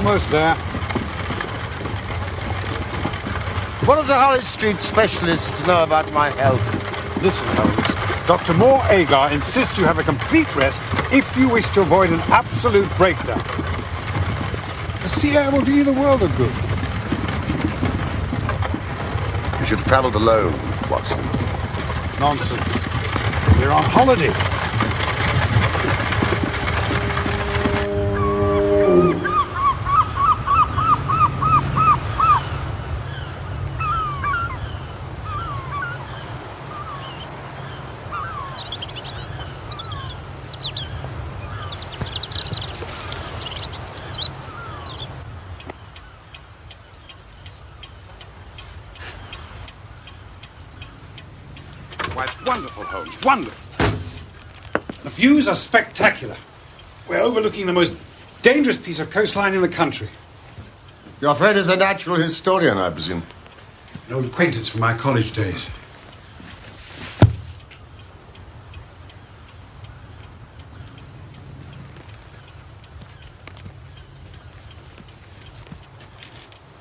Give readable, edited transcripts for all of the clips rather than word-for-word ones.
almost there. What does a Harley Street specialist know about my health? Listen, Holmes. Dr. Moore Agar insists you have a complete rest if you wish to avoid an absolute breakdown. The sea air will do you the world of good. You should have travelled alone, Watson. Nonsense. We're on holiday. Why, it's wonderful, Holmes, wonderful. The views are spectacular. We're overlooking the most dangerous piece of coastline in the country. Your friend is a natural historian, I presume. An old acquaintance from my college days.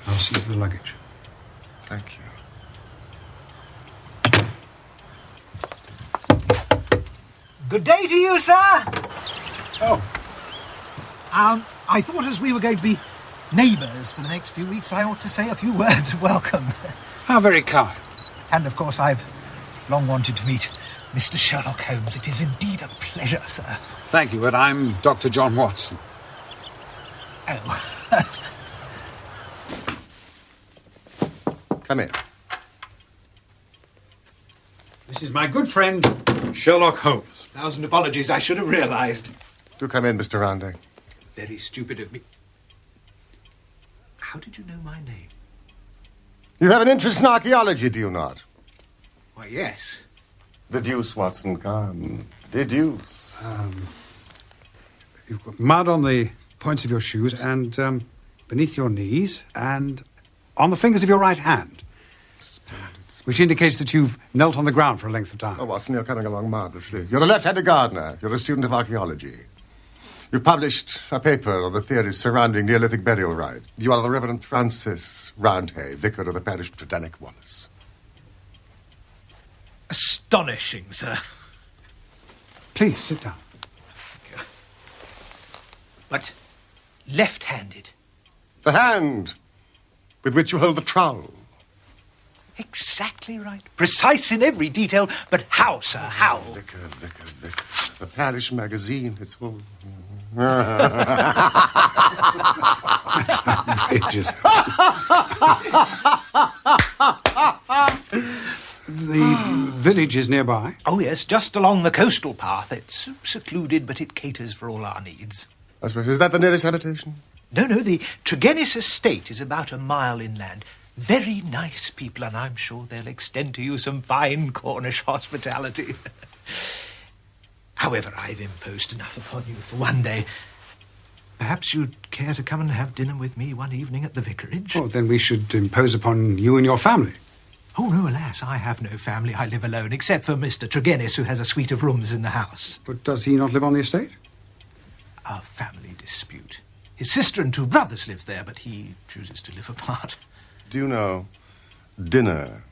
I'll see you for the luggage. Thank you. Good day to you, sir. Oh. I thought as we were going to be neighbours for the next few weeks, I ought to say a few words of welcome. How very kind. And, of course, I've long wanted to meet Mr. Sherlock Holmes. It is indeed a pleasure, sir. Thank you, but I'm Dr. John Watson. Oh. Come in. This is my good friend, Sherlock Holmes. 1,000 apologies, I should have realised. Do come in, Mr. Rounding. Very stupid of me. How did you know my name? You have an interest in archaeology, do you not? Why, yes. Deduce, Watson, come. Deduce. You've got mud on the points of your shoes and beneath your knees and on the fingers of your right hand. Which indicates that you've knelt on the ground for a length of time. Oh, Watson, you're coming along marvellously. You're a left-handed gardener. You're a student of archaeology. You've published a paper on the theories surrounding Neolithic burial rites. You are the Reverend Francis Roundhay, vicar of the parish of Tredanick Wallace. Astonishing, sir. Please, sit down. Thank you. But left-handed? The hand with which you hold the trowel. Exactly right. Precise in every detail. But how, sir, how? Vicar. The parish magazine, it's all... That's outrageous. The village is nearby. Oh, yes, just along the coastal path. It's secluded, but it caters for all our needs. I suppose, is that the nearest habitation? No, the Tregennis estate is about a mile inland. Very nice people, and I'm sure they'll extend to you some fine Cornish hospitality. However, I've imposed enough upon you for one day. Perhaps you'd care to come and have dinner with me one evening at the vicarage? Oh, then we should impose upon you and your family. Oh, no, alas, I have no family. I live alone, except for Mr. Tregennis, who has a suite of rooms in the house. But does he not live on the estate? A family dispute. His sister and 2 brothers live there, but he chooses to live apart. Do you know, dinner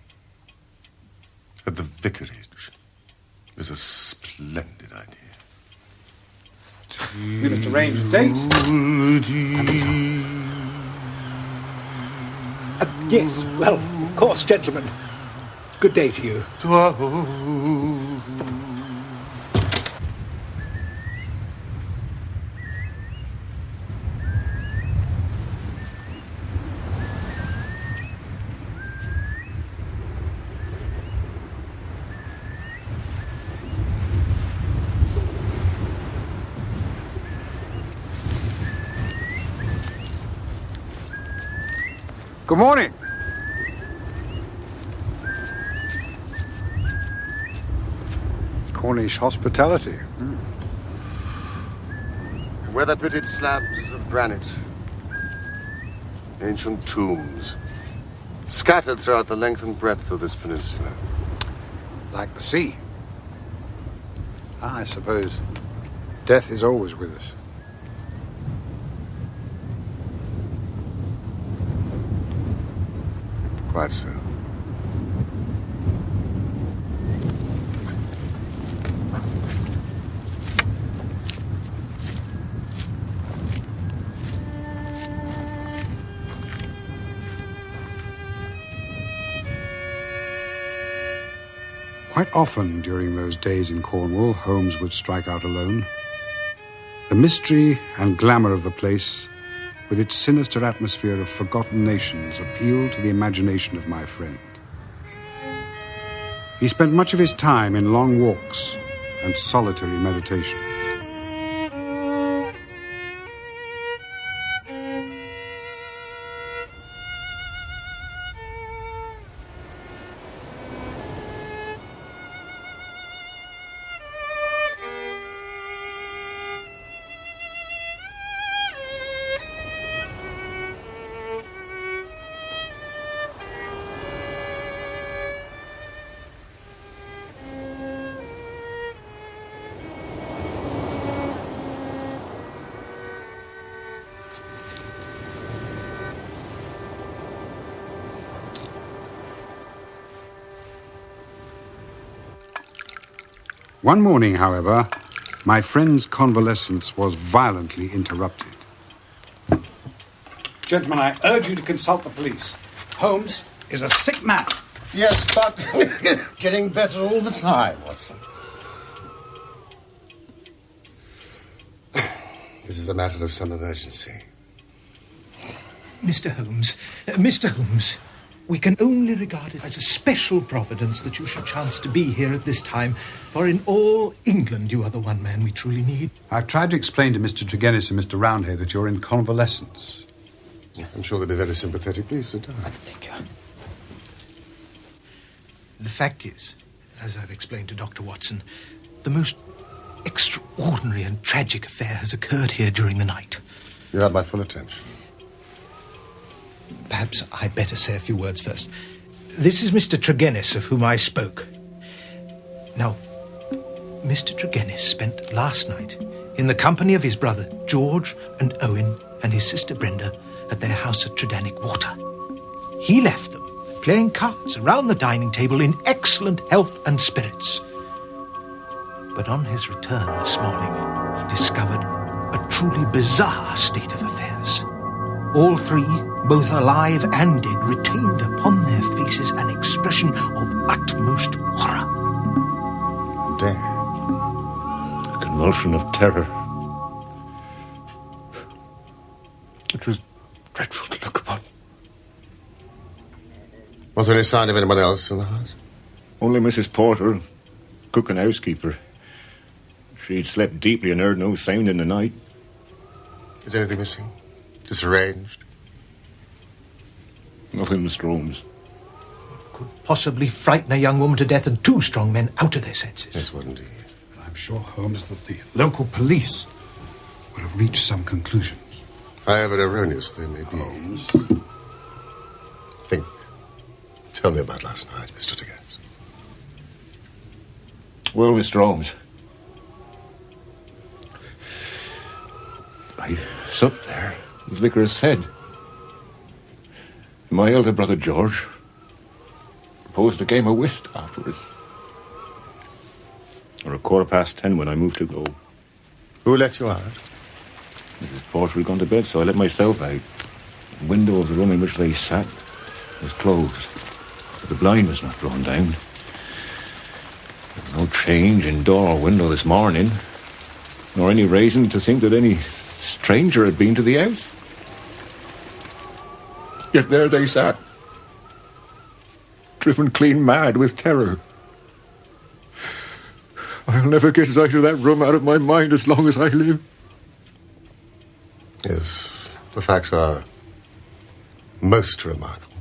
at the vicarage is a splendid idea. We must arrange a date. And a time. Yes, well, of course, gentlemen. Good day to you. Good morning. Cornish hospitality. Weather-pitted slabs of granite. Ancient tombs. Scattered throughout the length and breadth of this peninsula. Like the sea. I suppose death is always with us. Quite so. Quite often during those days in Cornwall, Holmes would strike out alone. The mystery and glamour of the place, with its sinister atmosphere of forgotten nations, appealed to the imagination of my friend. He spent much of his time in long walks and solitary meditation. One morning, however, my friend's convalescence was violently interrupted. Gentlemen, I urge you to consult the police. Holmes is a sick man. Yes, but getting better all the time, Watson. This is a matter of some emergency. Mr. Holmes, we can only regard it as a special providence that you should chance to be here at this time, for in all England you are the one man we truly need. I've tried to explain to Mr. Tregennis and Mr. Roundhay that you're in convalescence. Yes, I'm sure they'll be very sympathetic. Please sit down. Thank you. The fact is, as I've explained to Dr. Watson, the most extraordinary and tragic affair has occurred here during the night. You have my full attention. Perhaps I'd better say a few words first. This is Mr. Tregennis, of whom I spoke. Now, Mr. Tregennis spent last night in the company of his brother George and Owen and his sister Brenda at their house at Tredannick Water. He left them playing cards around the dining table in excellent health and spirits. But on his return this morning, he discovered a truly bizarre state of affairs. All three, both alive and dead, retained upon their faces an expression of utmost horror. Death. A convulsion of terror. It was dreadful to look upon. Was there any sign of anyone else in the house? Only Mrs. Porter, cook and housekeeper. She'd slept deeply and heard no sound in the night. Is anything missing? Disarranged? Nothing, Mr. Holmes. Could possibly frighten a young woman to death and two strong men out of their senses. Yes, what indeed. I'm sure, Holmes, that the local police would have reached some conclusions. However erroneous they may be. Holmes. Think. Tell me about last night, Mr. Tregennis. Well, Mr. Holmes, I supped there, as the vicar has said. My elder brother George proposed a game of whist afterwards. Or 10:15 when I moved to go. Who let you out? Mrs. Porter had gone to bed, so I let myself out. The window of the room in which they sat was closed, but the blind was not drawn down. There was no change in door or window this morning, nor any reason to think that any stranger had been to the house. Yet there they sat, driven clean mad with terror. I'll never get sight of that room out of my mind as long as I live. Yes, the facts are most remarkable.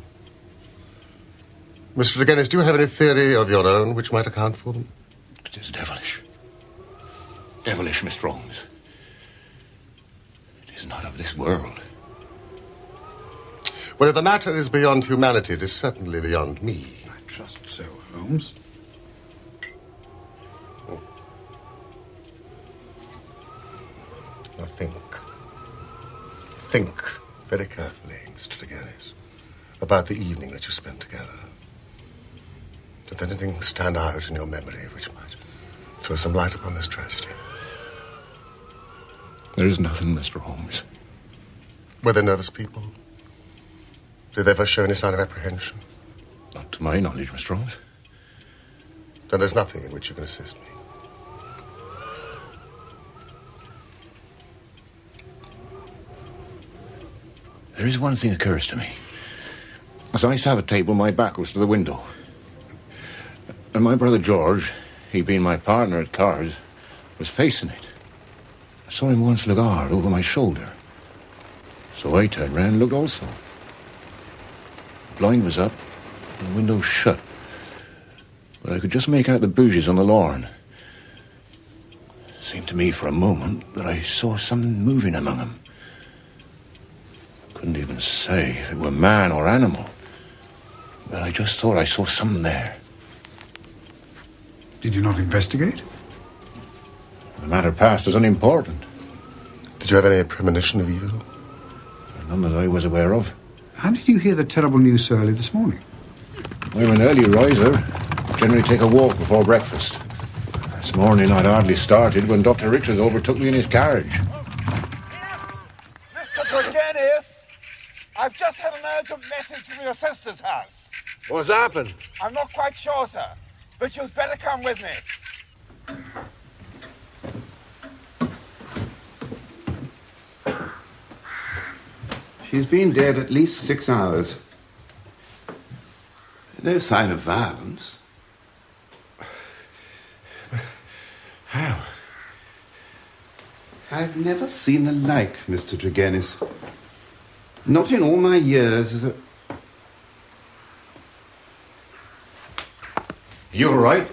Mr. Tregennis, do you have any theory of your own which might account for them? It is devilish. Devilish, Mr. Holmes. It is not of this world. Well, if the matter is beyond humanity, it is certainly beyond me. I trust so, Holmes. Now think. Think very carefully, Mr. Tregennis. about the evening that you spent together? Did anything stand out in your memory which might throw some light upon this tragedy? There is nothing, Mr. Holmes. Were they nervous people? Did they ever show any sign of apprehension? Not to my knowledge, Mr. Holmes. Then there's nothing in which you can assist me. There is one thing occurs to me. As I sat at table, my back was to the window. And my brother George, he being my partner at cards, was facing it. I saw him once look hard over my shoulder. So I turned round and looked also. The blind was up, and the window shut. But I could just make out the bougies on the lawn. It seemed to me for a moment that I saw something moving among them. Couldn't even say if it were man or animal. But I just thought I saw something there. Did you not investigate? The matter passed as unimportant. Did you have any premonition of evil? None that I was aware of. How did you hear the terrible news so early this morning? I'm an early riser. Generally take a walk before breakfast. This morning I'd hardly started when Dr. Richards overtook me in his carriage. Mr. Tregennis, I've just had an urgent message from your sister's house. What's happened? I'm not quite sure, sir, but you'd better come with me. She's been dead at least 6 hours. No sign of violence. How? I've never seen the like, Mr. Tregennis. Not in all my years as a... You all right?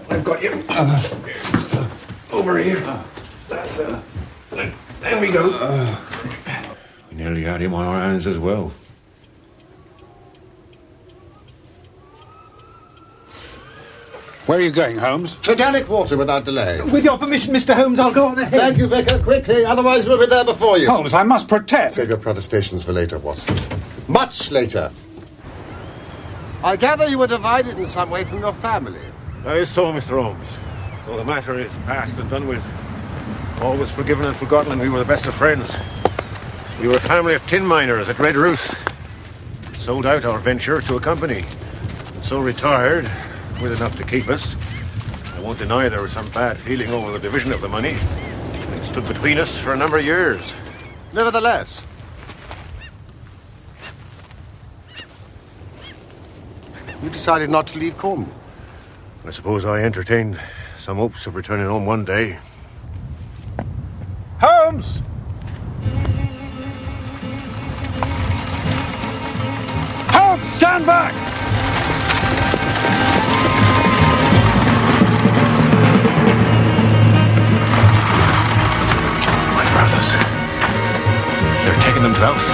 I've got you. Over here. That's there we go. We nearly had him on our hands as well. Where are you going, Holmes? Titanic water without delay. With your permission, Mr. Holmes, I'll go on ahead. Thank you, Vicar. Quickly, otherwise we'll be there before you. Holmes, I must protest. Save your protestations for later, Watson. Much later. I gather you were divided in some way from your family. That is so, Mr. Holmes. Though the matter is past and done with. All was forgiven and forgotten, and we were the best of friends. We were a family of tin miners at Red Ruth. Sold out our venture to a company. And so retired, with enough to keep us. I won't deny there was some bad feeling over the division of the money. It stood between us for a number of years. Nevertheless, you decided not to leave Cornwall. I suppose I entertained some hopes of returning home one day. Holmes! Holmes, stand back! My brothers. They're taking them to house.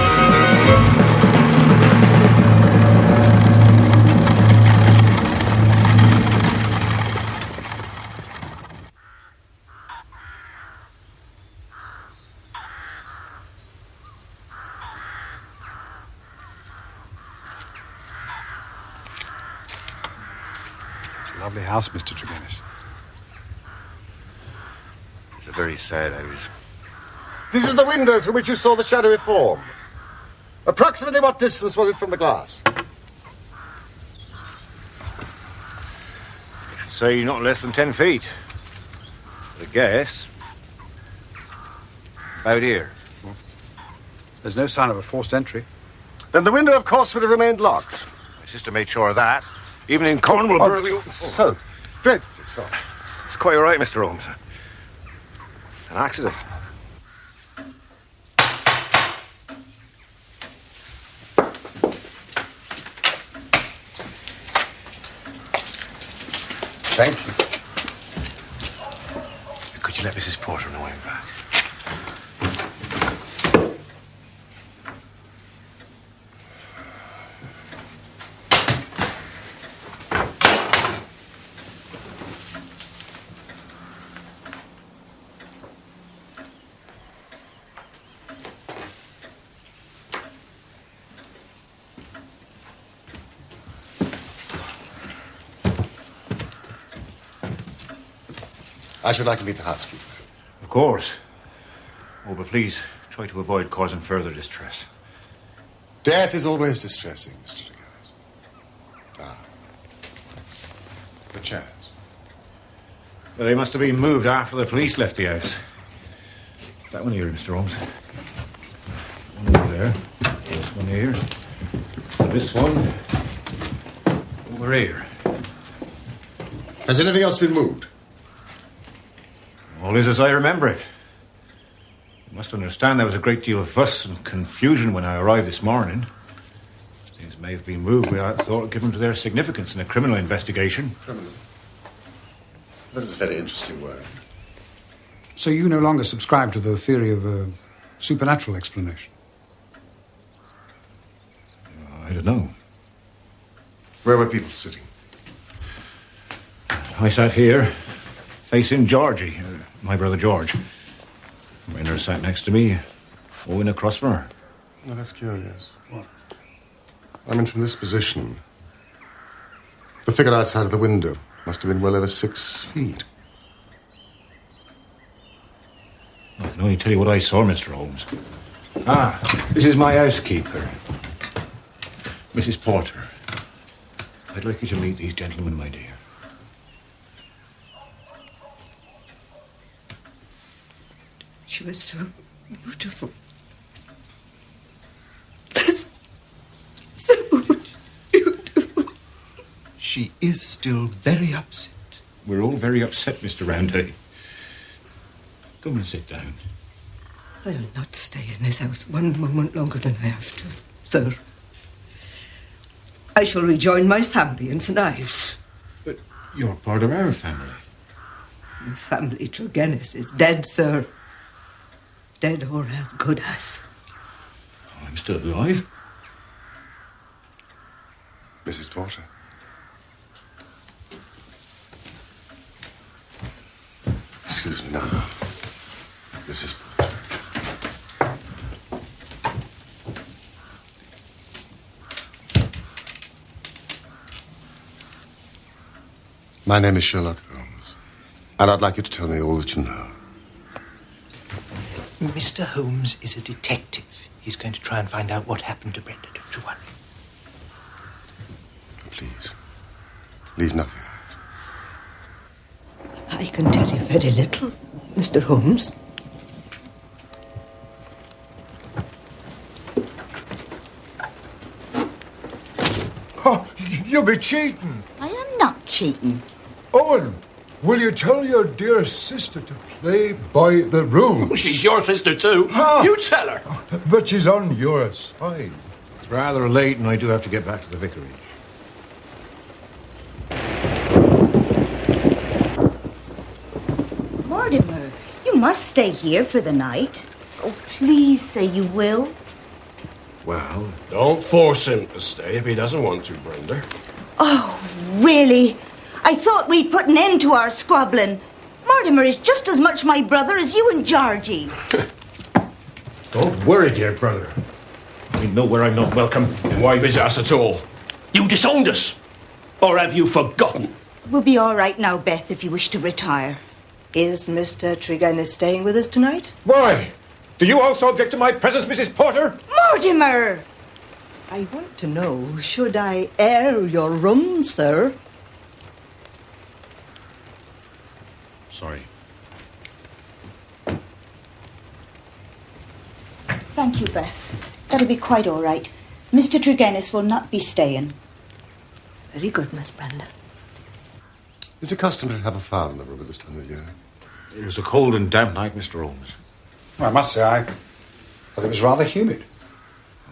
Lovely house, Mr. Tregennis. It's a very sad house. This is the window through which you saw the shadowy form. Approximately what distance was it from the glass? I should say not less than 10 feet. But I guess about here. There's no sign of a forced entry. Then the window, of course, would have remained locked. My sister made sure of that. Even in Cornwall. So dreadfully sorry. It's quite all right, Mr. Holmes. An accident. Thank you. Could you let Mrs. Porter know I'm back? I should like to meet the housekeeper. Of course. Oh, but please, try to avoid causing further distress. Death is always distressing, Mr. Tregennis. Ah. The chairs. Well, they must have been moved after the police left the house. That one here, Mr. Holmes. One over there. This one here. And this one over here. Has anything else been moved? All is as I remember it. You must understand there was a great deal of fuss and confusion when I arrived this morning. Things may have been moved without thought given to their significance in a criminal investigation. Criminal? That is a very interesting word. So you no longer subscribe to the theory of a supernatural explanation? I don't know. Where were people sitting? I sat here, facing Georgie, my brother George. Rainer sat next to me, Owen across from her. Well, that's curious. What? I mean, from this position, the figure outside of the window must have been well over 6 feet. I can only tell you what I saw, Mr. Holmes. Ah, this is my housekeeper, Mrs. Porter. I'd like you to meet these gentlemen, my dear. She was so beautiful. So beautiful. She is still very upset. We're all very upset, Mr. Roundhay. Come and sit down. I'll not stay in this house one moment longer than I have to, sir. I shall rejoin my family in St. Ives. But you're part of our family. The family Tregennis is dead, sir. Dead or as good as. I'm still alive. Mrs. Porter. Excuse me now. Mrs. Porter. My name is Sherlock Holmes, and I'd like you to tell me all that you know. Mr. Holmes is a detective. He's going to try and find out what happened to Brenda. Don't you worry. Please, leave nothing out. I can tell you very little, Mr. Holmes. Oh, you'll be cheating. I am not cheating. Owen, will you tell your dear sister to play by the rules? Oh, she's your sister, too. Ah. You tell her. But she's on your side. It's rather late, and I do have to get back to the vicarage. Mortimer, you must stay here for the night. Oh, please say you will. Well, don't force him to stay if he doesn't want to, Brenda. Oh, really? I thought we'd put an end to our squabbling. Mortimer is just as much my brother as you and Georgie. Don't worry, dear brother. I know where I'm not welcome. And why visit us at all? You disowned us. Or have you forgotten? We'll be all right now, Beth, if you wish to retire. Is Mr. Tregennis staying with us tonight? Why? Do you also object to my presence, Mrs. Porter? Mortimer! I want to know, should I air your room, sir? Sorry. Thank you, Beth. That'll be quite all right. Mr. Tregennis will not be staying. Very good, Miss Brenda. Is it customary to have a fire in the room at this time of year? It was a cold and damp night, Mr. Holmes. Well, I must say, I thought it was rather humid.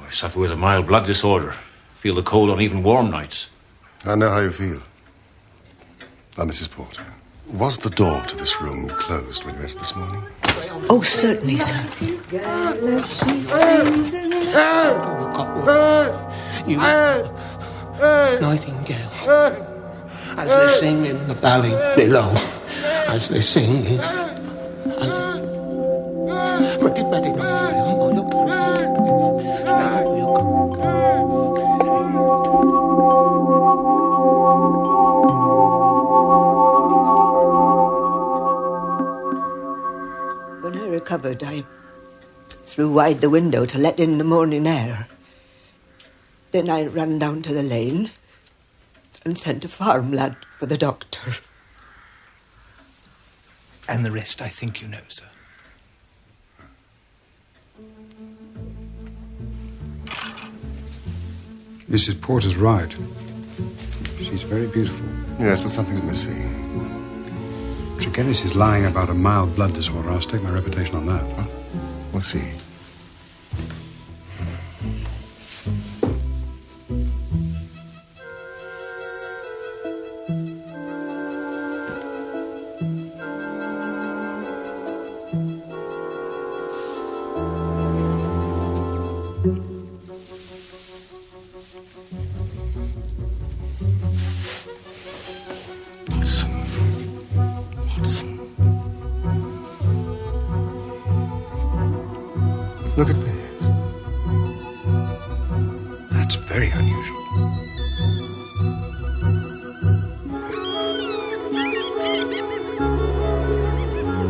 I suffer with a mild blood disorder. Feel the cold on even warm nights. I know how you feel. Now, Mrs. Porter, was the door to this room closed when you entered this morning? Oh, certainly, sir. You nightingale, as they sing in the valley below, as they sing in... recovered, I threw wide the window to let in the morning air. Then I ran down to the lane and sent a farm lad for the doctor. And the rest I think you know, sir. Mrs. Porter's right. She's very beautiful. Yes, but something's missing. Tregennis is lying about a mild blood disorder. I'll stake my reputation on that. Huh? We'll see. Look at this. That's very unusual.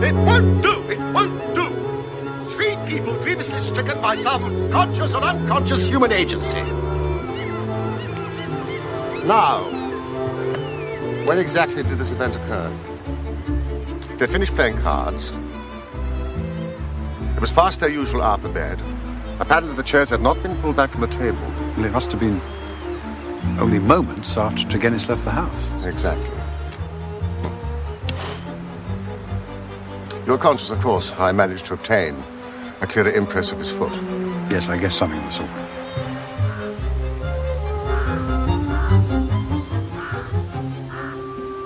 It won't do! It won't do! 3 people grievously stricken by some conscious or unconscious human agency. Now, when exactly did this event occur? They'd finished playing cards. It was past their usual hour for bed. Apparently the chairs had not been pulled back from the table. Well, it must have been only moments after Tregennis left the house. Exactly. You're conscious, of course, I managed to obtain a clearer impress of his foot. Yes, I guess something of the sort.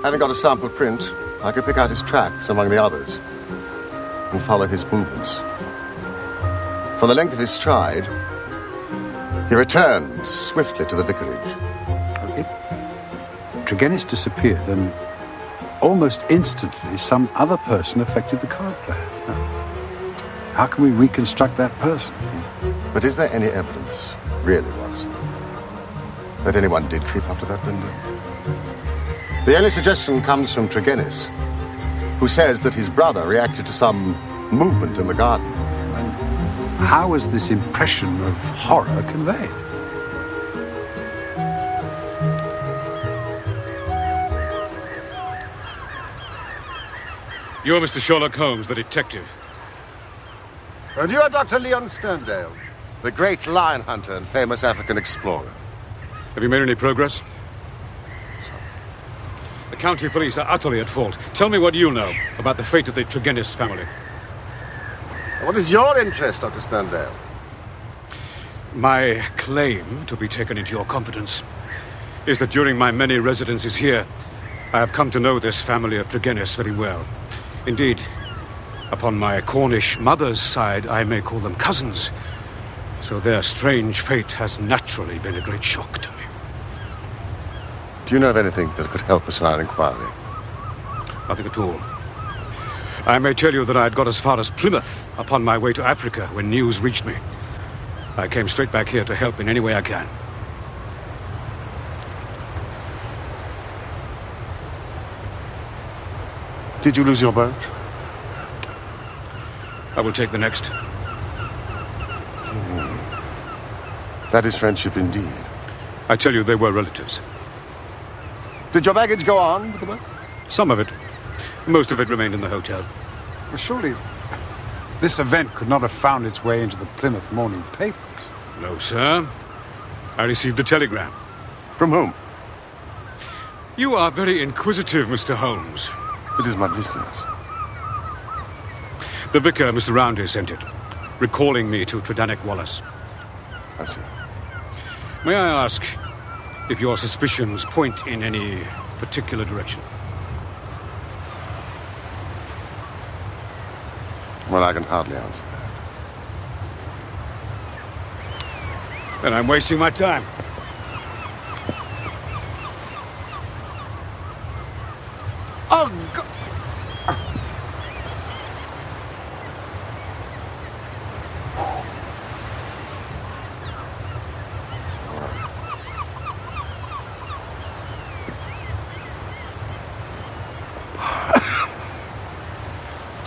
Having got a sample print, I could pick out his tracks among the others and follow his movements. For the length of his stride, he returned swiftly to the vicarage. If Tregennis disappeared, then almost instantly some other person affected the card players. Now, how can we reconstruct that person? But is there any evidence, really, Watson, that anyone did creep up to that window? The only suggestion comes from Tregennis, who says that his brother reacted to some movement in the garden. And how was this impression of horror conveyed? You're Mr. Sherlock Holmes, the detective. And you are Dr. Leon Sterndale, the great lion hunter and famous African explorer. Have you made any progress? Some. The county police are utterly at fault. Tell me what you know about the fate of the Tregennis family. What is your interest, Dr. Sterndale? My claim to be taken into your confidence is that during my many residences here, I have come to know this family of Tregennis very well. Indeed, upon my Cornish mother's side, I may call them cousins. So their strange fate has naturally been a great shock to me. Do you know of anything that could help us in our inquiry? Nothing at all. I may tell you that I had got as far as Plymouth upon my way to Africa when news reached me. I came straight back here to help in any way I can. Did you lose your boat? I will take the next. That is friendship indeed. I tell you, they were relatives. Did your baggage go on with the boat? Some of it. Most of it remained in the hotel. Well, surely this event could not have found its way into the Plymouth morning papers. No, sir. I received a telegram. From whom? You are very inquisitive, Mr. Holmes. It is my business. The vicar, Mr. Roundhay, sent it, recalling me to Tredannick Wallace. I see. May I ask if your suspicions point in any particular direction? Well, I can hardly answer that. Then I'm wasting my time. Oh, God!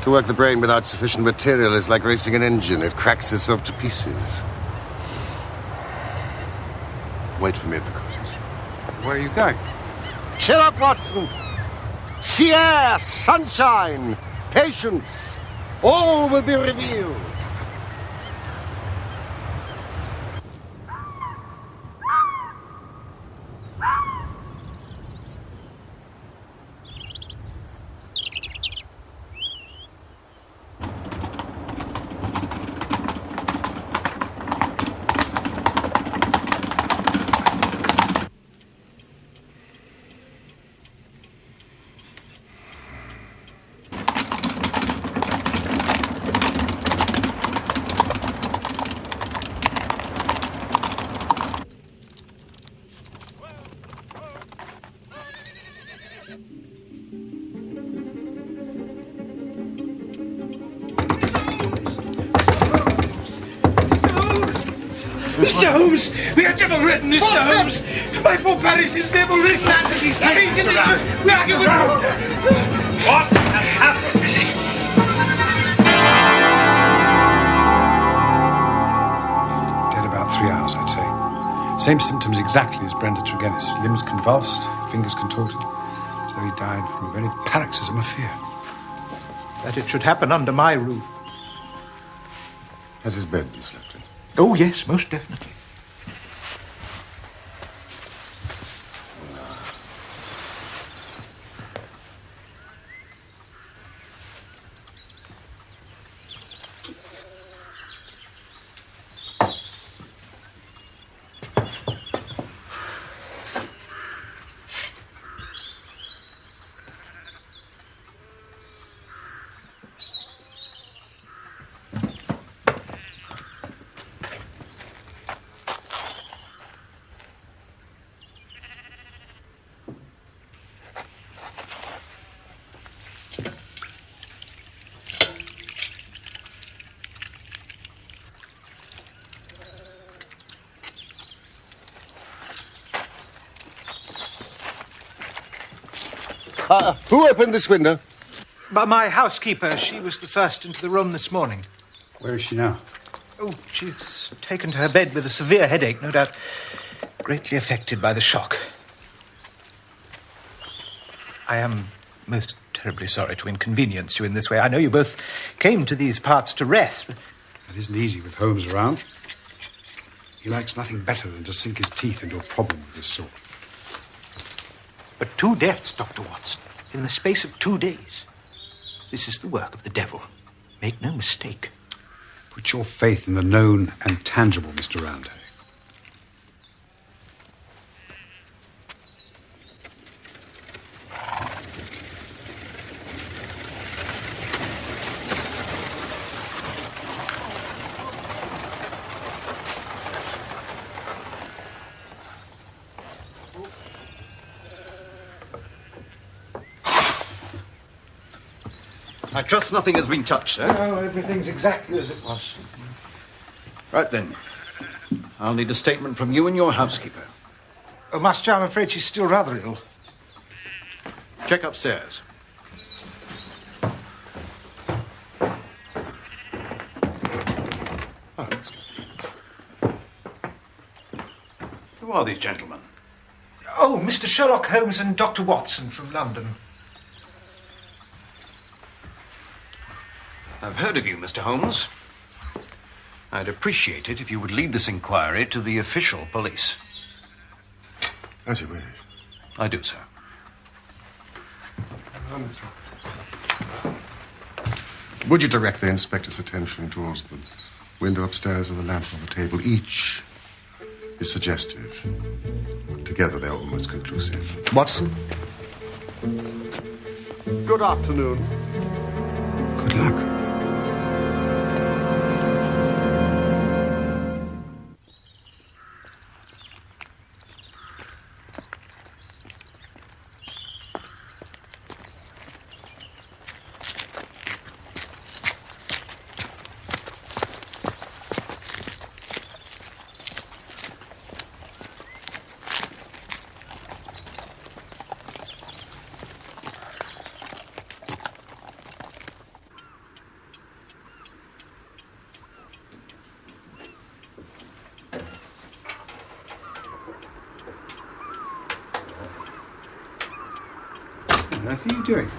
To work the brain without sufficient material is like racing an engine. It cracks itself to pieces. Wait for me at the cottage. Where are you going? Cheer up, Watson! Sea air, sunshine, patience. All will be revealed. Mr. Holmes! We are devil-ridden, Mr. Holmes! My poor parish is devil-ridden! We are given... What has happened? Dead about 3 hours, I'd say. Same symptoms exactly as Brenda Tregennis. Limbs convulsed, fingers contorted, as though he died from a very paroxysm of fear. That it should happen under my roof. Has his bed been slept in? Oh, yes, most definitely. Who opened this window? My housekeeper. She was the first into the room this morning. Where is she now? Oh, she's taken to her bed with a severe headache, no doubt greatly affected by the shock. I am most terribly sorry to inconvenience you in this way. I know you both came to these parts to rest, but... That isn't easy with Holmes around. He likes nothing better than to sink his teeth into a problem of this sort. But 2 deaths, Dr. Watson, in the space of 2 days. This is the work of the devil. Make no mistake. Put your faith in the known and tangible, Mr. Roundhay. I trust nothing has been touched, sir. No, everything's exactly as it was. Right then. I'll need a statement from you and your housekeeper. Oh, Master, I'm afraid she's still rather ill. Check upstairs. Oh, who are these gentlemen? Oh, Mr. Sherlock Holmes and Dr. Watson from London. I've heard of you, Mr. Holmes. I'd appreciate it if you would lead this inquiry to the official police. As you wish. I do, sir. Would you direct the inspector's attention towards the window upstairs and the lamp on the table? Each is suggestive. Together, they're almost conclusive. Watson? Good afternoon. Good luck. earth are you doing?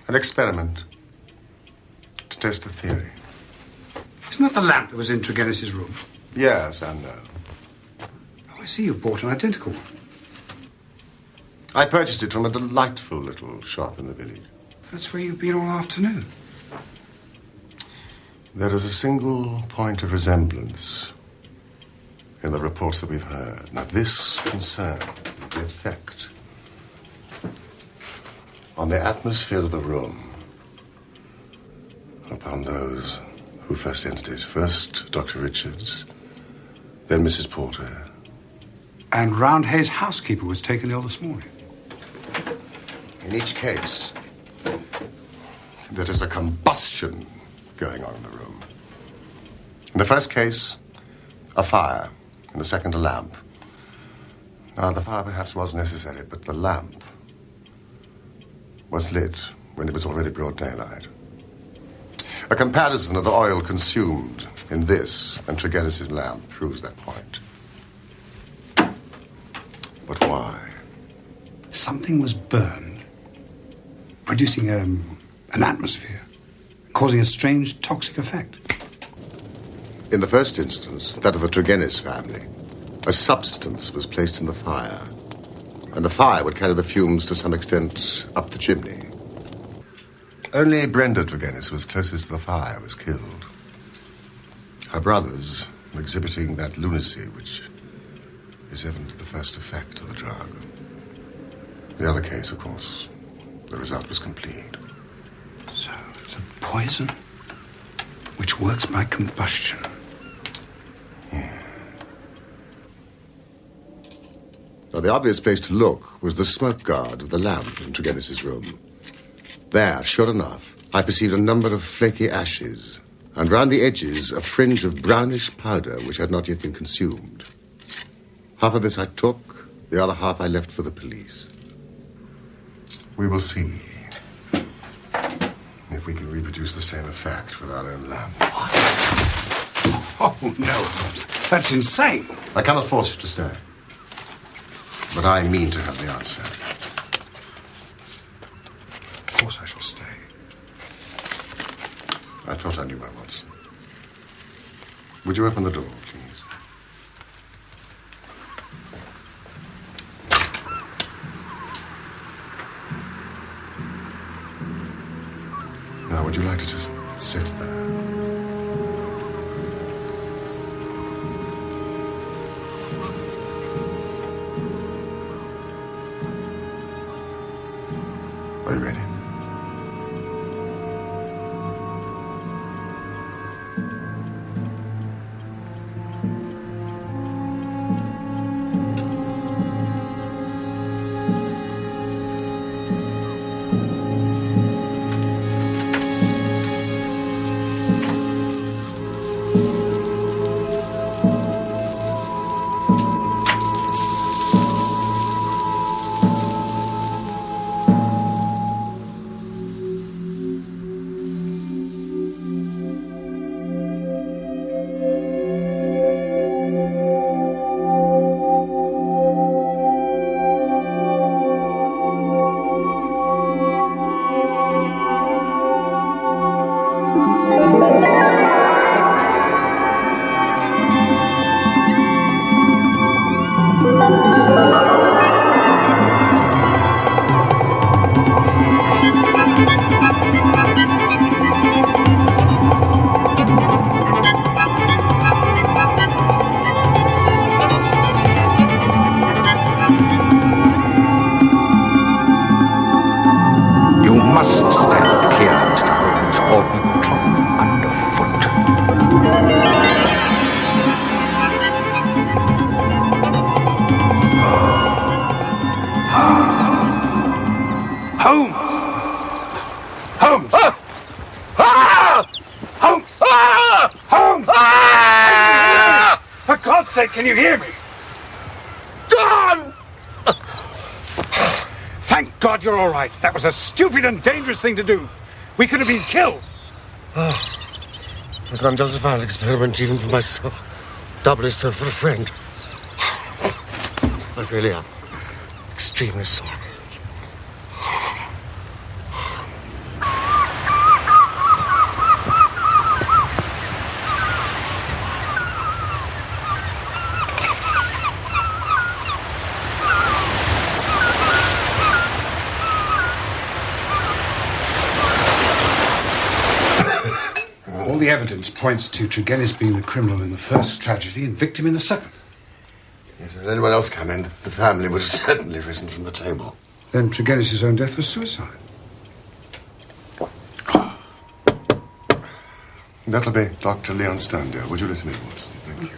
An experiment to test a theory. Isn't that the lamp that was in Tregennis's room? Yes, I know. Oh, I see you've bought an identical one. I purchased it from a delightful little shop in the village. That's where you've been all afternoon. There is a single point of resemblance in the reports that we've heard. Now, this concerns the effect on the atmosphere of the room upon those who first entered it. First, Dr. Richards, then Mrs. Porter. And Roundhay's housekeeper was taken ill this morning. In each case, there is a combustion going on in the room. In the first case, a fire. In the second, a lamp. Now, the fire perhaps was necessary, but the lamp was lit when it was already broad daylight. A comparison of the oil consumed in this and Tregennis's lamp proves that point. But why? Something was burned, producing an atmosphere, causing a strange toxic effect. In the first instance, that of the Tregennis family, a substance was placed in the fire, and the fire would carry the fumes to some extent up the chimney. Only Brenda Tregennis, who was closest to the fire, was killed. Her brothers were exhibiting that lunacy which is evident to the first effect of the drug. The other case, of course, the result was complete. So it's a poison which works by combustion. Yeah. Now, the obvious place to look was the smoke guard of the lamp in Tregennis's room. There, sure enough, I perceived a number of flaky ashes, and round the edges a fringe of brownish powder which had not yet been consumed. Half of this I took, the other half I left for the police. We will see if we can reproduce the same effect with our own lamp. Oh, no, Holmes. That's insane. I cannot force you to stay, but I mean to have the answer. Of course I shall stay. I thought I knew my Watson. Would you open the door, please? Now, would you like to just sit there? Are you ready? Can you hear me? John! Thank God you're all right. That was a stupid and dangerous thing to do. We could have been killed. Oh, it was an unjustified experiment even for myself. Doubly so for a friend. I really am extremely sorry. the evidence points to Tregennis being the criminal in the first tragedy and victim in the second. Yes, had anyone else come in, the family would have certainly risen from the table. Then Tregennis' own death was suicide. That'll be Dr. Leon Sterndale. Would you let him in, Watson? Thank you.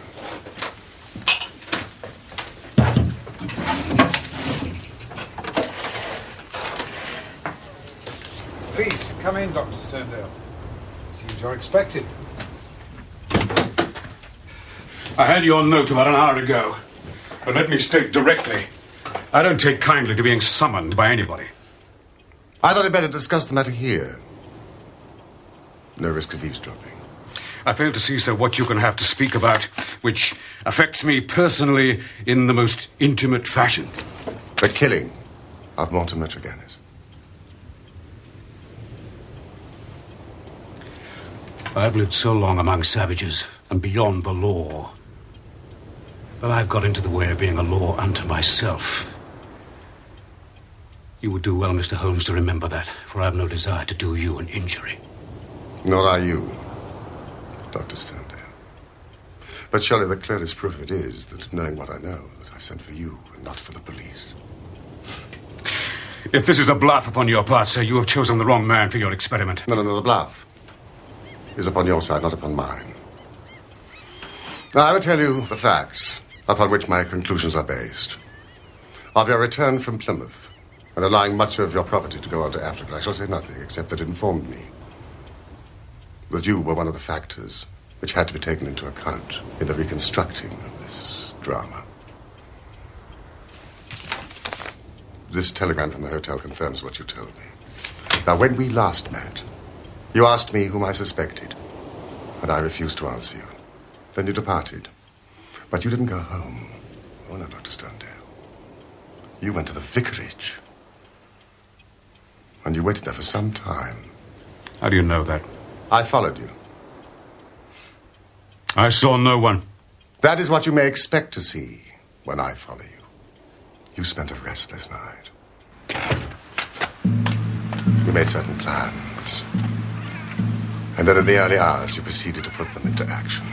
Please, come in, Dr. Sterndale. Seems you're expected. I had your note about an hour ago. But let me state directly, I don't take kindly to being summoned by anybody. I thought I'd better discuss the matter here. No risk of eavesdropping. I fail to see, sir, what you can have to speak about, which affects me personally in the most intimate fashion. The killing of Mortimer Tregennis. I've lived so long among savages and beyond the law that I've got into the way of being a law unto myself. You would do well, Mr. Holmes, to remember that, for I have no desire to do you an injury. Nor are you, Dr. Sterndale. But surely the clearest proof of it is that, knowing what I know, that I've sent for you and not for the police. If this is a bluff upon your part, sir, you have chosen the wrong man for your experiment. No, the bluff is upon your side, not upon mine. Now, I will tell you the facts upon which my conclusions are based. Of your return from Plymouth and allowing much of your property to go on to Africa, I shall say nothing except that it informed me that you were one of the factors which had to be taken into account in the reconstructing of this drama. This telegram from the hotel confirms what you told me. Now, when we last met, you asked me whom I suspected, and I refused to answer you. Then you departed. But you didn't go home. Oh, no, Dr. Sterndale. You went to the vicarage. And you waited there for some time. How do you know that? I followed you. I saw no one. That is what you may expect to see when I follow you. You spent a restless night. You made certain plans. And then in the early hours, you proceeded to put them into action.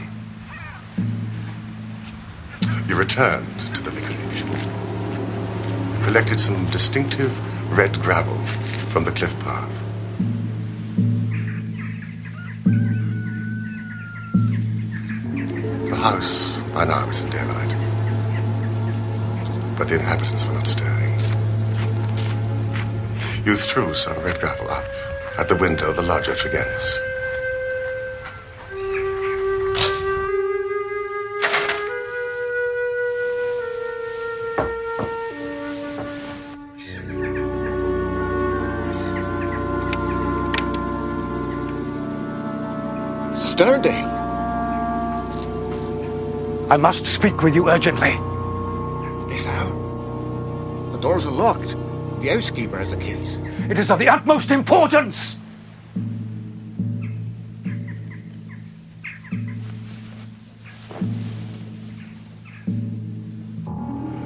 You returned to the vicarage. You collected some distinctive red gravel from the cliff path. The house by now was in daylight, but the inhabitants were not stirring. You threw some red gravel up at the window of the lodger Tregennis. Sterndale! I must speak with you urgently. This hour? The doors are locked. The housekeeper has the keys. It is of the utmost importance!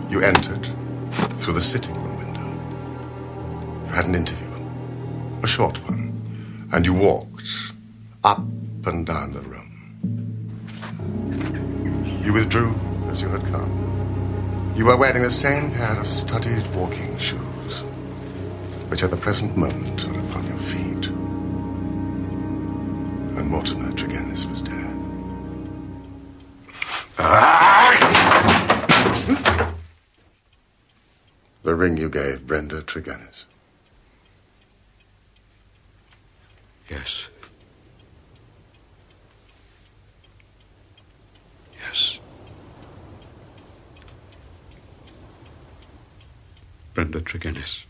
You entered through the sitting room window. You had an interview, a short one, and you walked up and down the room. You withdrew as you had come. You were wearing the same pair of studied walking shoes, which at the present moment are upon your feet. And Mortimer Tregennis was dead. The ring you gave Brenda Tregennis. Yes. Yes. Brenda Tregennis.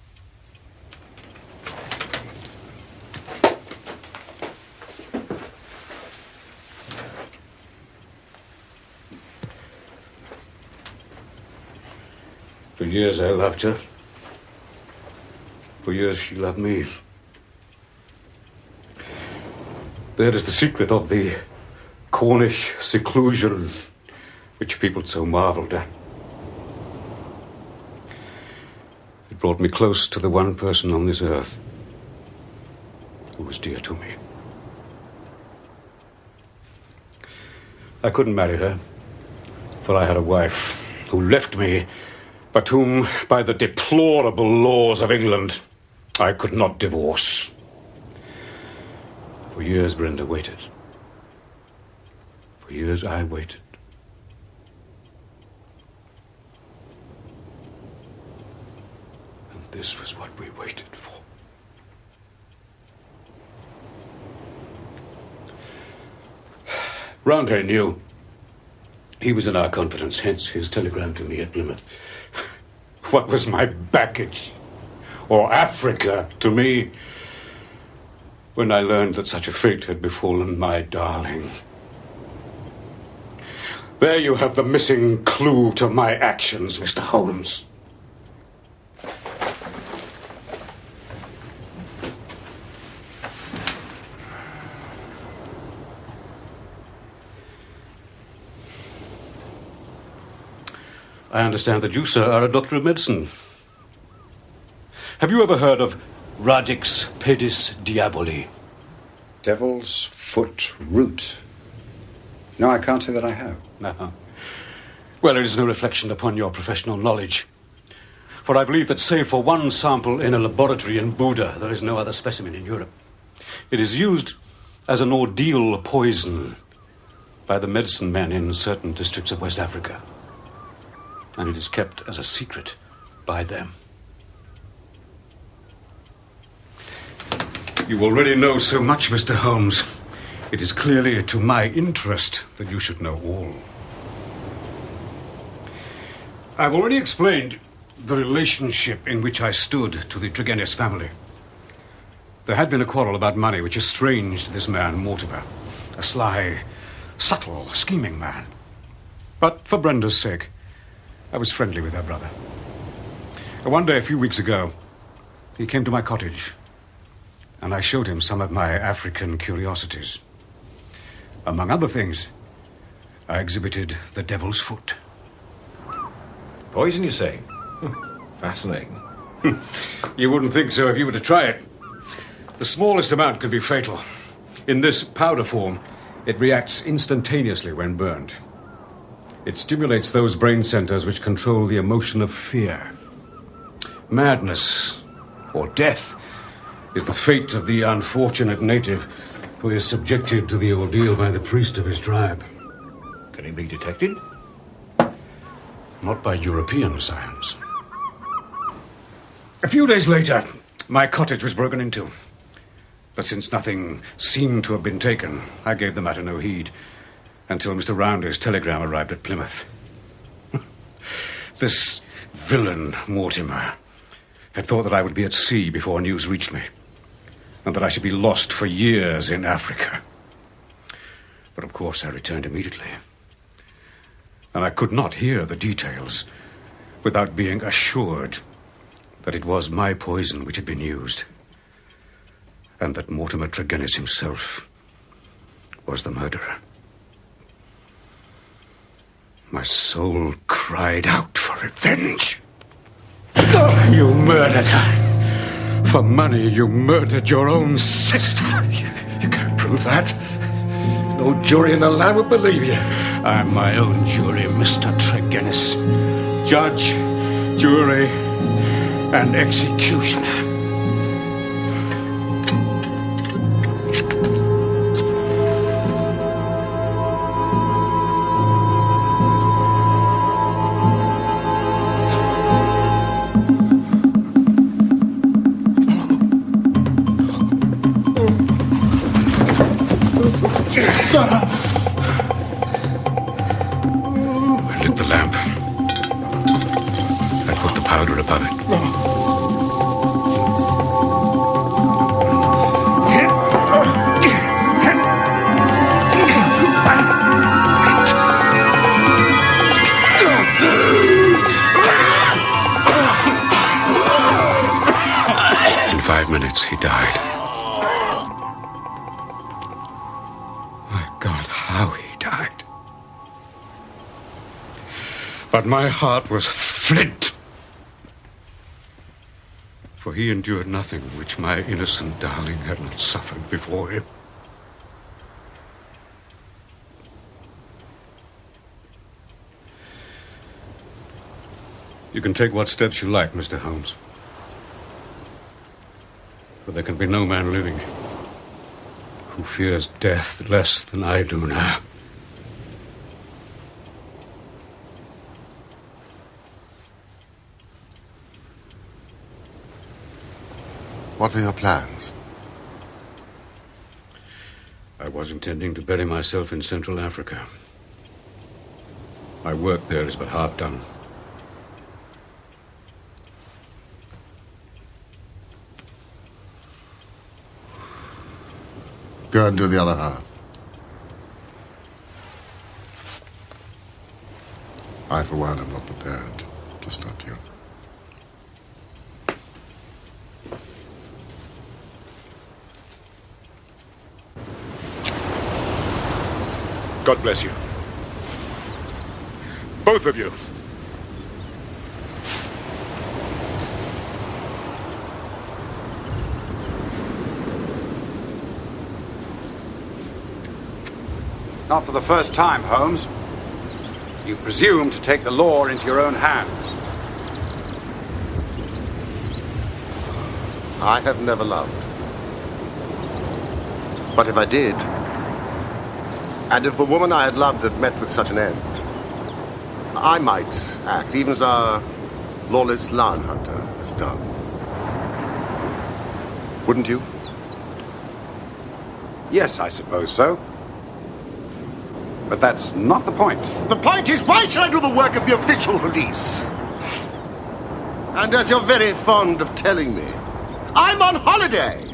For years I loved her. For years she loved me. That is the secret of the Cornish seclusion which people so marveled at. It brought me close to the one person on this earth who was dear to me. I couldn't marry her, for I had a wife who left me, but whom, by the deplorable laws of England, I could not divorce. For years, Brenda waited. For years, I waited. And this was what we waited for. Roundhay knew. He was in our confidence, hence his telegram to me at Plymouth. What was my baggage, or Africa, to me, when I learned that such a fate had befallen my darling? There you have the missing clue to my actions, Mr. Holmes. I understand that you, sir, are a doctor of medicine. Have you ever heard of radix pedis diaboli? Devil's foot root. No, I can't say that I have. Uh-huh. Well, it is no reflection upon your professional knowledge. For I believe that, save for one sample in a laboratory in Buda, there is no other specimen in Europe. It is used as an ordeal poison by the medicine men in certain districts of West Africa. And it is kept as a secret by them. You already know so much, Mr. Holmes. It is clearly to my interest that you should know all. I've already explained the relationship in which I stood to the Tregennis family. There had been a quarrel about money which estranged this man, Mortimer. A sly, subtle, scheming man. But for Brenda's sake, I was friendly with her brother. One day, a few weeks ago, he came to my cottage, and I showed him some of my African curiosities. Among other things, I exhibited the devil's foot. Poison, you say? Fascinating. You wouldn't think so if you were to try it. The smallest amount could be fatal. In this powder form, it reacts instantaneously when burned. It stimulates those brain centers which control the emotion of fear. Madness, or death, is the fate of the unfortunate native who is subjected to the ordeal by the priest of his tribe. Can he be detected? Not by European science. A few days later, my cottage was broken into. But since nothing seemed to have been taken, I gave the matter no heed, until Mr. Roundhay's telegram arrived at Plymouth. This villain, Mortimer, had thought that I would be at sea before news reached me, and that I should be lost for years in Africa. But of course I returned immediately, and I could not hear the details without being assured that it was my poison which had been used, and that Mortimer Tregennis himself was the murderer. My soul cried out for revenge. Oh, you murdered her. For money, you murdered your own sister. You can't prove that. No jury in the land would believe you. I'm my own jury, Mr. Tregennis. Judge, jury, and executioner. I lit the lamp. I put the powder above it. In 5 minutes, he died. How he died. But my heart was flint. For he endured nothing which my innocent darling had not suffered before him. You can take what steps you like, Mr. Holmes. But there can be no man living who fears death less than I do now. What were your plans? I was intending to bury myself in Central Africa. My work there is but half done. Go and do the other half. I, for one, am not prepared to stop you. God bless you. Both of you. Not for the first time, Holmes. You presume to take the law into your own hands. I have never loved. But if I did, and if the woman I had loved had met with such an end, I might act, even as our lawless lion hunter has done. Wouldn't you? Yes, I suppose so. But that's not the point. The point is, why should I do the work of the official police? And as you're very fond of telling me, I'm on holiday.